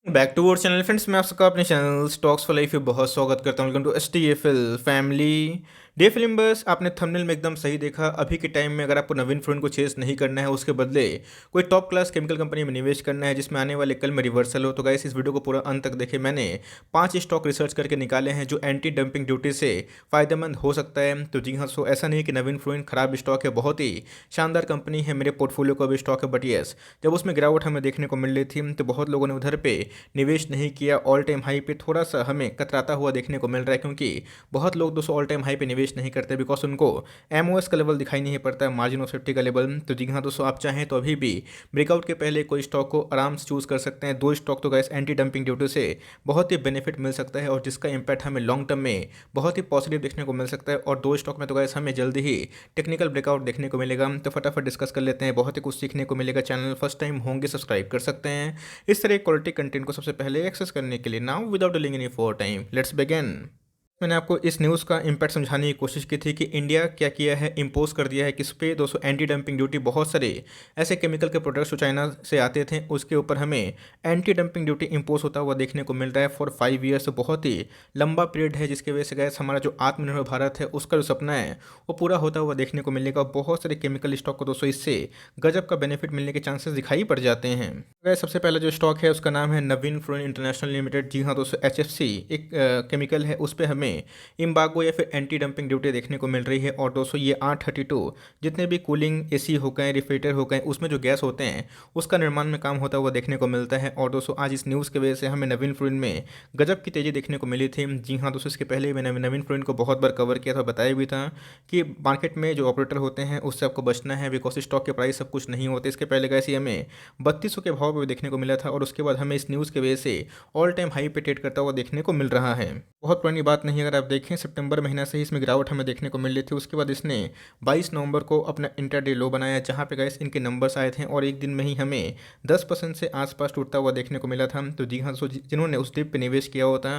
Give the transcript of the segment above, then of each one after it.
Back to our channel friends. मैं आप सबका अपने चैनल स्टॉक्स फॉर लाइफ में बहुत स्वागत करता हूँ। Welcome to STFL family. डे फिल्म बस आपने थंबनेल में एकदम सही देखा। अभी के टाइम में अगर आपको नवीन फ्लोन को चेस नहीं करना है, उसके बदले कोई टॉप क्लास केमिकल कंपनी में निवेश करना है जिसमें आने वाले कल में रिवर्सल हो, तो गाइस इस वीडियो को पूरा अंत तक देखें। मैंने 5 स्टॉक रिसर्च करके निकाले हैं जो एंटी डंपिंग ड्यूटी से फायदेमंद हो सकता है। तो जी हाँ, सो ऐसा नहीं है कि नवीन फ्लोन खराब स्टॉक है, बहुत ही शानदार कंपनी है, मेरे पोर्टफोलियो का भी स्टॉक है। बट येस, जब उसमें गिरावट हमें देखने को मिल रही थी तो बहुत लोगों ने उधर पे निवेश नहीं किया। ऑल टाइम हाई पे थोड़ा सा हमें कतराता हुआ देखने को मिल रहा है, क्योंकि बहुत लोग दोस्तों ऑल टाइम हाई पे निवेश नहीं करते बिकॉज उनको एमओएस का लेवल दिखाई नहीं पड़ता है, मार्जिन ऑफ सेफ्टी का लेवल। तो जी हाँ दोस्तों, आप चाहें तो अभी भी ब्रेकआउट के पहले कोई स्टॉक को आराम से चूज कर सकते हैं। 2 स्टॉक तो गैस एंटी डंपिंग ड्यूटी से बहुत ही बेनिफिट मिल सकता है और जिसका इंपैक्ट हमें लॉन्ग टर्म में बहुत ही पॉजिटिव देखने को मिल सकता है। और 2 स्टॉक में तो गैस हमें जल्दी ही टेक्निकल ब्रेकआउट देखने को मिलेगा। तो फटाफट डिस्कस कर लेते हैं, बहुत ही कुछ सीखने को मिलेगा। चैनल फर्स्ट टाइम होंगे सब्सक्राइब कर सकते हैं इस तरह क्वालिटी कंटेंट को सबसे पहले एक्सेस करने के लिए। Now without dealing any for time, let's begin. मैंने आपको इस न्यूज़ का इम्पैक्ट समझाने की कोशिश की थी कि इंडिया क्या किया है, इम्पोज कर दिया है किस पे दोस्तों एंटी डंपिंग ड्यूटी। बहुत सारे ऐसे केमिकल के प्रोडक्ट्स जो चाइना से आते थे उसके ऊपर हमें एंटी डंपिंग ड्यूटी इम्पोज होता हुआ देखने को मिल रहा है फॉर 5 ईयर्स। बहुत ही लंबा पीरियड है जिसकी वजह से गैस हमारा जो आत्मनिर्भर भारत है उसका जो सपना है वो पूरा होता हुआ देखने को मिलेगा। बहुत सारे केमिकल स्टॉक को दोस्तों इससे गजब का बेनिफिट मिलने के चांसेस दिखाई पड़ जाते हैं। गैस सबसे पहला जो स्टॉक है उसका नाम है नवीन फ्लोरिन इंटरनेशनल लिमिटेड। जी हाँ दोस्तों, एचएफसी एक केमिकल है, उस पर हमें इम्बागो या फिर एंटी डंपिंग ड्यूटी देखने को मिल रही है। और दोस्तों ये R32 जितने भी कूलिंग एसी हो गए, रेफ्रिजरेटर हो गए, उसमें जो गैस होते हैं उसका निर्माण में काम होता हुआ देखने को मिलता है। और दोस्तों आज इस न्यूज़ की वजह से हमें नवीन फ्लोरिन में गजब की तेज़ी देखने को मिली थी। जी हाँ दोस्तों, इसके पहले मैंने नवीन फ्लोरिन को बहुत बार कवर किया था, बताया भी था कि मार्केट में जो ऑपरेटर होते हैं उससे आपको बचना है बिकॉज स्टॉक के प्राइस सब कुछ नहीं होते। इसके पहले गैस हमें 3200 के भाव पर देखने को मिला था और उसके बाद हमें इस न्यूज़ की वजह से ऑल टाइम हाई पे ट्रेड करता हुआ देखने को मिल रहा है। बहुत पुरानी बात नहीं, अगर आप देखें सितंबर महीना से ही इसमें गिरावट हमें देखने को मिल रही थी। उसके बाद इसने 22 नवंबर को अपना इंटरडे लो बनाया जहां पे गैस इनके नंबर्स आए थे और एक दिन में ही हमें 10% से आसपास टूटता हुआ देखने को मिला था। तो जी हाँ, सो जिन्होंने उस डिप पे निवेश किया होता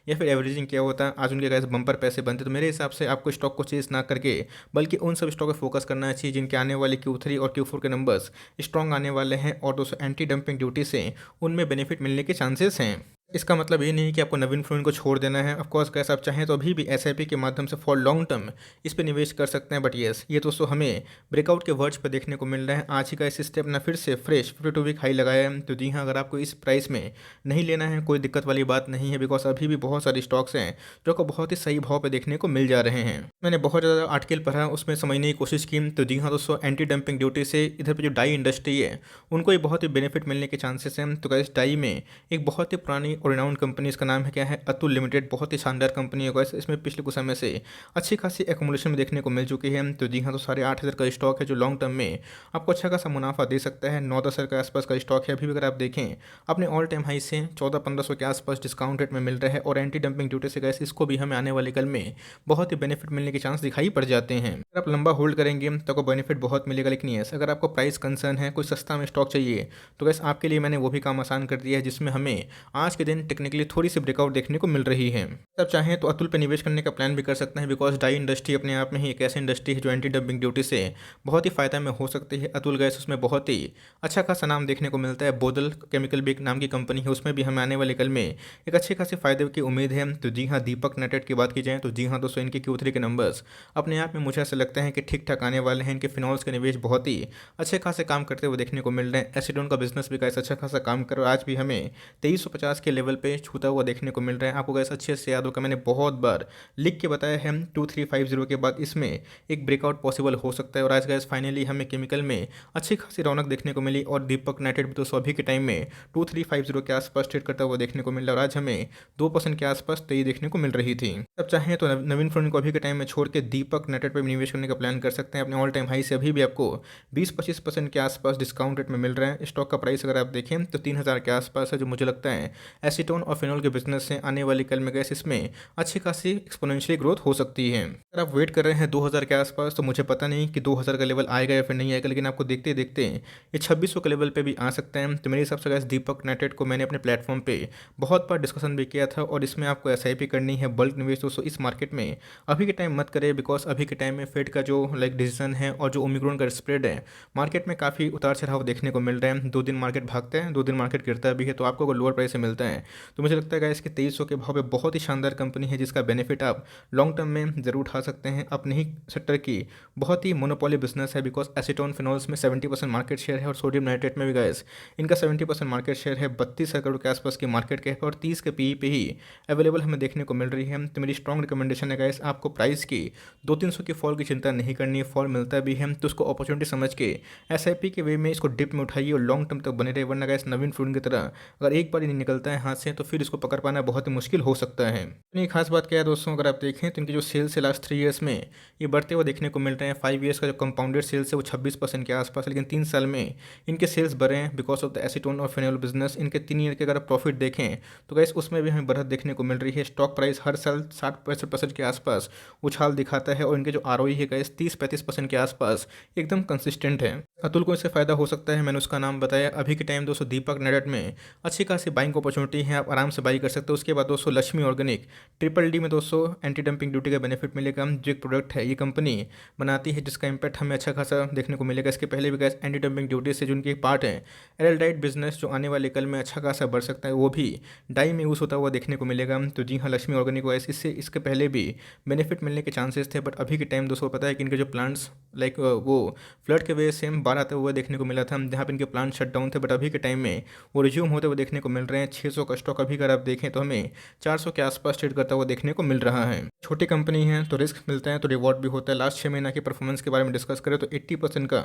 या फिर एवरेजिंग किया होता आज उनके गैस बम्पर पैसे बनते। तो मेरे हिसाब से आपको स्टॉक को चेज ना करके बल्कि उन सब स्टॉक पर फोकस करना चाहिए जिनके आने वाले Q3 और Q4 के नंबर्स स्ट्रॉन्ग आने वाले हैं और दोस्तों एंटी डंपिंग ड्यूटी से उनमें बेनिफिट मिलने के चांसेस हैं। इसका मतलब ये नहीं कि आपको नवीन फ्लोरिन को छोड़ देना है। ऑफकोर्स कैसे आप चाहें तो अभी भी एसआईपी के माध्यम से फॉर लॉन्ग टर्म इस पर निवेश कर सकते हैं। बट येस, ये दोस्तों हमें ब्रेकआउट के वर्ड्स पर देखने को मिल रहा है। आज ही का इस स्टेप ना फिर से फ्रेश 52 वीक हाई लगाया है। तो जी हाँ, अगर आपको इस प्राइस में नहीं लेना है कोई दिक्कत वाली बात नहीं है बिकॉज अभी भी बहुत सारे स्टॉक्स हैं जो आपको बहुत ही सही भाव पर देखने को मिल जा रहे हैं। मैंने बहुत ज़्यादा आर्टिकल पढ़ा, उसमें समझने की कोशिश की। तो जी हाँ दोस्तों, एंटी डंपिंग ड्यूटी से इधर पर जो डाई इंडस्ट्री है उनको ये बहुत ही बेनिफिट मिलने के चांसेस हैं। तो इस डाई में एक बहुत ही पुरानी और रिनाउंड कंपनी, इसका नाम है क्या है, अतुल लिमिटेड। बहुत ही शानदार कंपनी है गाइस, इसमें पिछले कुछ समय से अच्छी खासी एकोमोडेशन में देखने को मिल चुकी है। तो जी हाँ, तो 8,500 का स्टॉक है जो लॉन्ग टर्म में आपको अच्छा खासा मुनाफा दे सकता है। 9-10 के आसपास का स्टॉक है। अभी भी अगर आप देखें अपने ऑल टाइम हाई से 1400-1500 के आसपास डिस्काउंट रेट में मिल रहा है और एंटी डंपिंग ड्यूटी से गैस इसको भी हमें आने वाले कल में बहुत ही बेनिफिट मिलने के चांस दिखाई पड़ जाते हैं। अगर आप लंबा होल्ड करेंगे तो आपको बेनिफिट बहुत मिलेगा। लेकिन यस, अगर आपको प्राइस कंसर्न है, कोई सस्ता में स्टॉक चाहिए, तो गैस आपके लिए मैंने वो भी काम आसान कर दिया है जिसमें हमें आज के दिन टेक्निकली थोड़ी सी ब्रेकआउट देखने को मिल रही है। तब चाहें तो अतुल पे निवेश करने का प्लान भी कर सकते हैं बिकॉज डाई इंडस्ट्री अपने आप में ही एक ऐसी इंडस्ट्री है जो एंटी डंपिंग ड्यूटी से बहुत ही फायदा में हो सकती है। अतुल गैस उसमें बहुत ही अच्छा खासा नाम देखने को मिलता है। बोदल केमिकल भी एक नाम की कंपनी है, उसमें भी हमें आने वाले कल में एक अच्छे खासे फायदे की उम्मीद है। तो जी हाँ, दीपक नेटेड की बात की जाए तो जी हाँ दोस्तों, इनके Q3 के नंबर्स अपने आप में मुझे ऐसा लगता है कि ठीक ठाक आने वाले हैं। इनके फिनॉल्स के निवेश बहुत ही अच्छे खासे काम करते हुए देखने को मिल रहे हैं। एसीडोन का बिजनेस भी गैस अच्छा खासा काम कर, आज भी हमें 2350 के लेवल पे छूता हुआ देखने को मिल रहा है। आपको गैस अच्छे से याद होगा, मैंने बहुत बार लिख के बताया है 2350 के बाद इसमें एक ब्रेकआउट पॉसिबल हो सकता है। और आज गैस फाइनली हमें केमिकल में अच्छी खासी रौनक देखने को मिली और दीपक नाइटेड भी तो अभी के टाइम में 2350 के आसपास ट्रेड करता हुआ देखने को मिल रहा है और आज हमें 2% के आसपास तेजी देखने को मिल रही थी। अब चाहें तो नवीन फ्लोरिन को अभी के टाइम में छोड़ के दीपक नाइटेड पर निवेश करने का प्लान कर सकते हैं। अपने ऑल टाइम हाई से अभी भी आपको 20-25% के आसपास डिस्काउंट रेट में मिल रहा है। स्टॉक का प्राइस अगर आप देखें तो 3000 के आसपास है, जो मुझे लगता है एसीटोन और फिनोल के बिजनेस हैं, आने वाली कल में गैस इसमें अच्छी खासी एक्सपोनेंशियली ग्रोथ हो सकती है। अगर आप वेट कर रहे हैं 2000 के आसपास, तो मुझे पता नहीं कि 2000 का लेवल आएगा या फिर नहीं आएगा, लेकिन आपको देखते देखते ये 2600 के लेवल पे भी आ सकता है। तो मेरे हिसाब से गैस दीपक नाइट्रेट को मैंने अपने प्लेटफॉर्म पे बहुत बार डिस्कशन भी किया था, और इसमें आपको एसआईपी करनी है, बल्क निवेश दोस्तों इस मार्केट में अभी के टाइम मत करें, बिकॉज अभी के टाइम में फेड का जो डिसीजन है और जो ओमिक्रॉन का स्प्रेड है, मार्केट में काफ़ी उतार चढ़ाव देखने को मिल रहा है। 2 दिन मार्केट भागता है, 2 दिन मार्केट गिरता भी है, तो आपको अगर लोअर प्राइस से मिलता है तो मुझे लगता है गाइस कि 2300 के भाव पे बहुत ही शानदार कंपनी है, जिसका बेनिफिट आप लॉन्ग टर्म में जरूर उठा सकते हैं। अपने ही सेक्टर की बहुत ही मोनोपोली बिजनेस है, बिकॉज एसीटोन फिनोल्स में 70% मार्केट शेयर है, और सोडियम नाइट्रेट में भी गाइस इनका 70% मार्केट शेयर है। 32 करोड़ के आसपास की मार्केट कैप और 30 के पीई पे ही अवेलेबल हमें देखने को मिल रही है। तो मेरी स्ट्रॉन्ग रिकमेंडेशन है गाइस, आपको प्राइस की 200-300 की फॉल की चिंता नहीं करनी है। फॉल मिलता भी है तो उसको अपॉर्चुनिटी समझ के एसआईपी के वे में इसको डिप में उठाइए और लॉन्ग टर्म तक बने रहे, वरना गाइस नवीन फ्रूट की तरह अगर एक बार ही नहीं निकलता है हाथ से, तो फिर इसको पकड़ पाना बहुत ही मुश्किल हो सकता है। इतनी खास बात क्या है दोस्तों, अगर आप देखें तो इनकी जो सेल्स है लास्ट 3 ईयर्स में ये बढ़ते हुए देखने को मिल रहे हैं। 5 ईयर्स का जो कंपाउंडेड सेल्स है वो 26% के आसपास है, लेकिन 3 साल में इनके सेल्स बढ़े हैं बिकॉज ऑफ द एसीटोन और फिनोल बिजनेस। इनके 3 ईयर के अगर आप प्रॉफिट देखें तो गाइस उसमें भी हमें बढ़त देखने को मिल रही है। स्टॉक प्राइस हर साल 60-65% के आसपास उछाल दिखाता है, और इनके जो आरओई है गाइस 30-35% के आसपास एकदम कंसिस्टेंट है। अतुल को इससे फायदा हो सकता है, मैंने उसका नाम बताया। अभी के टाइम दोस्तों दीपक नाइट्रेट में अच्छी खासी बाइंग अपॉर्चुनिटी है, आप आराम से बाई कर सकते हो। उसके बाद दोस्तों लक्ष्मी ऑर्गेनिक ट्रिपल डी में दोस्तों एंटी डंपिंग ड्यूटी का बेनिफिट मिलेगा। जो एक प्रोडक्ट है ये कंपनी बनाती है, जिसका इंपैक्ट हमें अच्छा खासा देखने को मिलेगा। इसके पहले भी गैस एंटी डंपिंग ड्यूटी से जो उनकी एक पार्ट है एल्डाइट बिजनेस, जो आने वाले कल में अच्छा खासा बढ़ सकता है, वो भी डाई में यूज़ होता हुआ देखने को मिलेगा। तो जी हाँ, लक्ष्मी ऑर्गेनिक वाइस इससे इसके पहले भी बेनिफिट मिलने के चांसेस थे, बट अभी के टाइम दोस्तों पता है कि इनके जो प्लांट्स वो फ्लड के वजह से बाढ़ आते हुए देखने को मिला था, जहाँ पे इनके प्लांट शट डाउन थे, बट अभी के टाइम में वो रिज्यूम होते हुए देखने को मिल रहे हैं। 600 का स्टॉक अभी अगर आप देखें तो हमें 400 के आसपास ट्रेड करता हुआ देखने को मिल रहा है। छोटी कंपनी है तो रिस्क मिलता है तो रिवॉर्ड भी होता है। लास्ट 6 महीना की परफॉर्मेंस के बारे में डिस्कस करें तो 80% का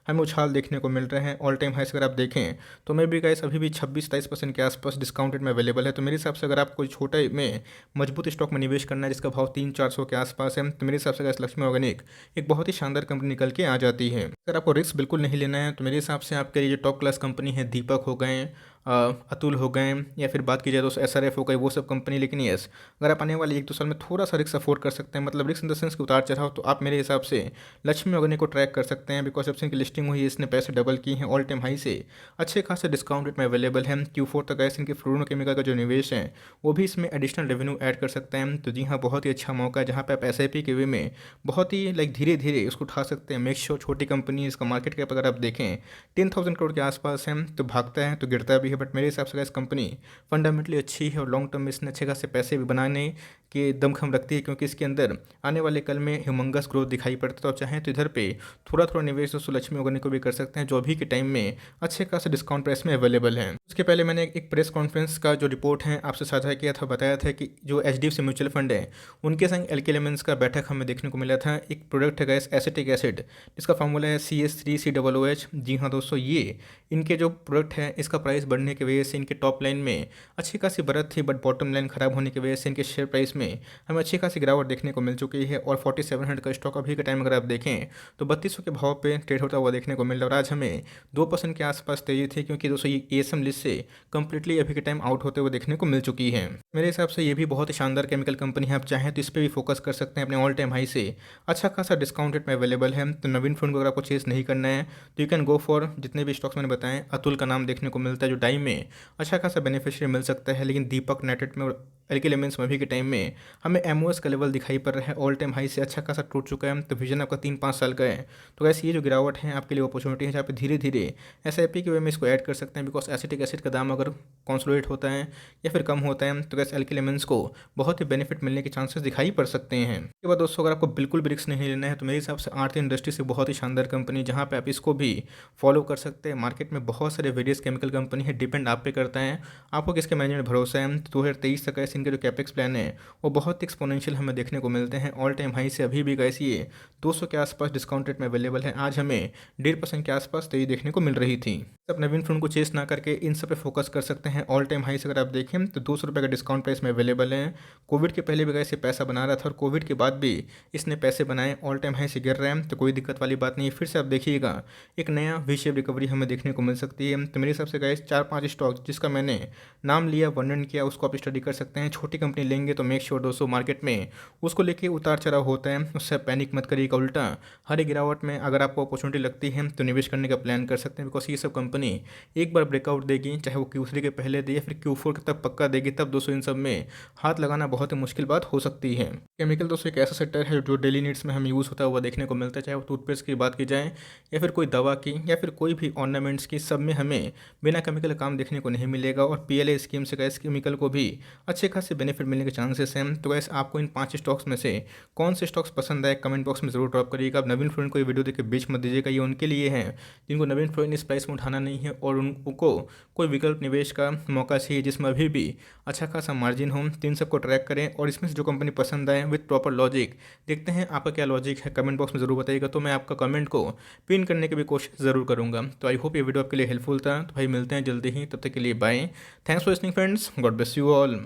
हमें उछाल देखने को मिल रहा है। ऑल टाइम हाइस अगर आप देखें तो मैं भी गाइस अभी भी 26-27% के आसपास डिस्काउंटेड में अवेलेबल है। तो मेरे हिसाब से अगर आप कोई छोटे में मजबूत स्टॉक में निवेश करना है जिसका भाव 300-400 के आसपास है, तो मेरे हिसाब से गाइस लक्ष्मी ऑर्गेनिक एक बहुत ही शानदार कंपनी निकल के आ जाती है। अगर आपको रिस्क बिल्कुल नहीं लेना है तो मेरे हिसाब से आपके लिए जो टॉप क्लास कंपनी है, दीपक हो गए, अतुल हो गए, या फिर बात की जाए तो एसआरएफ हो गई, वो सब कंपनी। लेकिन यस, अगर आप आने वाले 1-2 साल में थोड़ा सा रिस्क अफोर्ड कर सकते हैं, मतलब रिस्क इन द सेंस कि उतार चढ़ाव, तो आप मेरे हिसाब से लक्ष्मी ऑर्गेनिक को ट्रैक कर सकते हैं। बिकॉज जब से इनकी लिस्टिंग हुई है इसने पैसे डबल की हैं, ऑल टाइम हाई से अच्छे खासे डिस्काउंट रेट में अवेलेबल है। Q4 तक गैस इनके फ्लोरोकेमिकल का जो निवेश है वो भी इसमें एडिशनल रेवेन्यू ऐड कर सकते हैं। तो जी हाँ, बहुत ही अच्छा मौका है जहाँ पे आप एसआईपी के वे में बहुत ही धीरे धीरे उसको उठा सकते हैं। मेक श्योर छोटी कंपनी, इसका मार्केट कैप अगर आप देखें 10,000 करोड़ के आसपास है, तो भागता है तो गिरता भी है, बट मेरे हिसाब से कंपनी फंडामेंटली अच्छी है और लॉन्ग टर्म में इसने अच्छे खासे पैसे भी बनाने के दमखम रखती है, क्योंकि इसके अंदर आने वाले कल में ह्यूमंगस ग्रोथ दिखाई पड़ता है। तो चाहें तो इधर पे थोड़ा थोड़ा निवेश दोस्तों लक्ष्मी ऑर्गेनिक को भी कर सकते हैं, जो अभी के टाइम में अच्छे खासे डिस्काउंट प्राइस में अवेलेबल है। उसके पहले मैंने एक प्रेस कॉन्फ्रेंस का जो रिपोर्ट है आपसे साझा किया था, बताया था कि जो एचडीएफसी म्यूचुअल फंड है उनके संग एल्के एलिमेंट्स का बैठक हमें देखने को मिला था। एक प्रोडक्ट है गैस एसिटिक एसिड, जिसका फार्मूला है CS3COOH। जी हाँ दोस्तों, ये इनके जो प्रोडक्ट है इसका प्राइस बढ़ने की वजह से इनके टॉप लाइन में अच्छी खासी बढ़त थी, बट बॉटम लाइन खराब होने की वजह से इनके शेयर प्राइस में हमें अच्छी खासी गिरावट देखने को मिल चुकी है। और 4700 का स्टॉक अभी के टाइम अगर आप देखें तो 3200 के भाव पे ट्रेड होता हुआ देखने को मिल रहा है। और आज हमें 2% के आसपास तेजी थी, क्योंकि दोस्तों ये एएसएम लिस्ट से कंप्लीटली अभी के टाइम आउट होते हुए देखने को मिल चुकी है। मेरे हिसाब से ये भी बहुत ही शानदार केमिकल कंपनी है, आप चाहें तो इस पर भी फोकस कर सकते हैं। अपने ऑल टाइम हाई से अच्छा खासा डिस्काउंट रेट में अवेलेबल है। तो नवीन फंड को अगर आपको चेस नहीं करना है तो यू कैन गो फॉर जितने भी स्टॉक्स मैंने बताएं। अतुल का नाम देखने को मिलता है जो डाई में अच्छा खासा बेनिफिशियरी मिल सकता है, लेकिन दीपक नाइट्रेट में और एल्के एलिमेंट्स में अभी के टाइम में हमें एमओएस का लेवल दिखाई पड़ रहा है, ऑल टाइम हाई से अच्छा खासा टूट चुका है। तो विजन आपका 3-5 साल का है, तो वैसे ये जो गिरावट है आपके लिए अपॉर्चुनिटी है, जहाँ पे धीरे धीरे एसआईपी के वे में इसको ऐड कर सकते हैं। बिकॉज एसिटिक एसिड का दाम अगर कॉन्सोलिडेट होता है या फिर कम होता है तो गैस एल्के एलिमेंट्स को बहुत ही बेनिफिट मिलने के चांसेस दिखाई पड़ सकते हैं। इसके बाद दोस्तों, अगर आपको बिल्कुल भी रिस्क नहीं लेना है तो मेरे हिसाब से आरती इंडस्ट्री से बहुत ही शानदार कंपनी, जहाँ पे आप इसको भी फॉलो कर सकते हैं। मार्केट में बहुत सारे वेरियस केमिकल कंपनी है, डिपेंड आप पे करता है आपको किसके मैनेजमेंट भरोसा है। 2023 तक गाइस इनके जो कैपेक्स प्लान है वो बहुत एक्सपोनेंशियल हमें देखने को मिलते हैं। ऑल टाइम हाई से अभी भी गाइस ये 200 के आसपास डिस्काउंट रेट में अवेलेबल है। आज हमें 1.5% के आसपास तो ये देखने को मिल रही थी। आप नवीन फ़ोन को चेस ना करके इन सब पे फोकस कर सकते हैं। ऑल टाइम हाई से अगर आप देखें तो 200 रुपये का डिस्काउंट प्राइस में अवेलेबल है। कोविड के पहले भी गाइस ये पैसा बना रहा था और कोविड के बाद भी इसने पैसे बनाए। ऑल टाइम हाई से गिर रहे हैं तो कोई दिक्कत वाली बात नहीं है। फिर से आप देखिएगा एक नया वी शेप रिकवरी हमें देखने को मिल सकती है। तो मेरे हिसाब से गाइस 4-5 स्टॉक जिसका मैंने नाम लिया, वर्णन किया, उसको आप स्टडी कर सकते हैं। छोटी कंपनी लेंगे तो मेक श्योर दोस्तों मार्केट में उसको लेके उतार चढ़ाव होता है, उससे पैनिक मत करिएगा। उल्टा हर एक गिरावट में अगर आपको अपॉर्चुनिटी लगती है तो निवेश करने का प्लान कर सकते हैं। बिकॉज ये सब कंपनी एक बार ब्रेकआउट देगी, चाहे वो Q3 के पहले दे या फिर Q4 के तक पक्का देगी, तब दोस्तों इन सब में हाथ लगाना बहुत ही मुश्किल बात हो सकती है। केमिकल दोस्तों एक ऐसा सेक्टर है जो डेली नीड्स में हमें यूज़ होता है हुआ देखने को मिलता है। चाहे वो टूथपेस्ट की बात की जाए या फिर कोई दवा की या फिर कोई भी ऑर्नामेंट्स की, सब में हमें बिना केमिकल काम देखने को नहीं मिलेगा। और PLA स्कीम से गैस केमिकल को भी अच्छे खासे बेनिफिट मिलने के चांसेस हैं। तो गैस आपको इन 5 स्टॉक्स में से कौन से स्टॉक्स पसंद आए कमेंट बॉक्स में जरूर ड्रॉप करिएगा। आप नवीन फ्रेंड को ये वीडियो देख के बीच मत दीजिएगा, ये उनके लिए है जिनको नवीन फ्रेंड इस प्राइस में उठाना नहीं है और उनको कोई विकल्प निवेश का मौका चाहिए जिसमें अभी भी अच्छा खासा मार्जिन हो। तो इन सबको ट्रैक करें और इसमें से जो कंपनी पसंद आए विद प्रॉपर लॉजिक, देखते हैं आपका क्या लॉजिक है, कमेंट बॉक्स में जरूर बताइएगा। तो मैं आपका कमेंट को पिन करने की भी कोशिश ज़रूर करूँगा। तो आई होप ये वीडियो आपके लिए हेल्पफुल था। तो भाई मिलते हैं जल्दी ही, तब तक के लिए bye. Thanks for listening friends, God bless you all.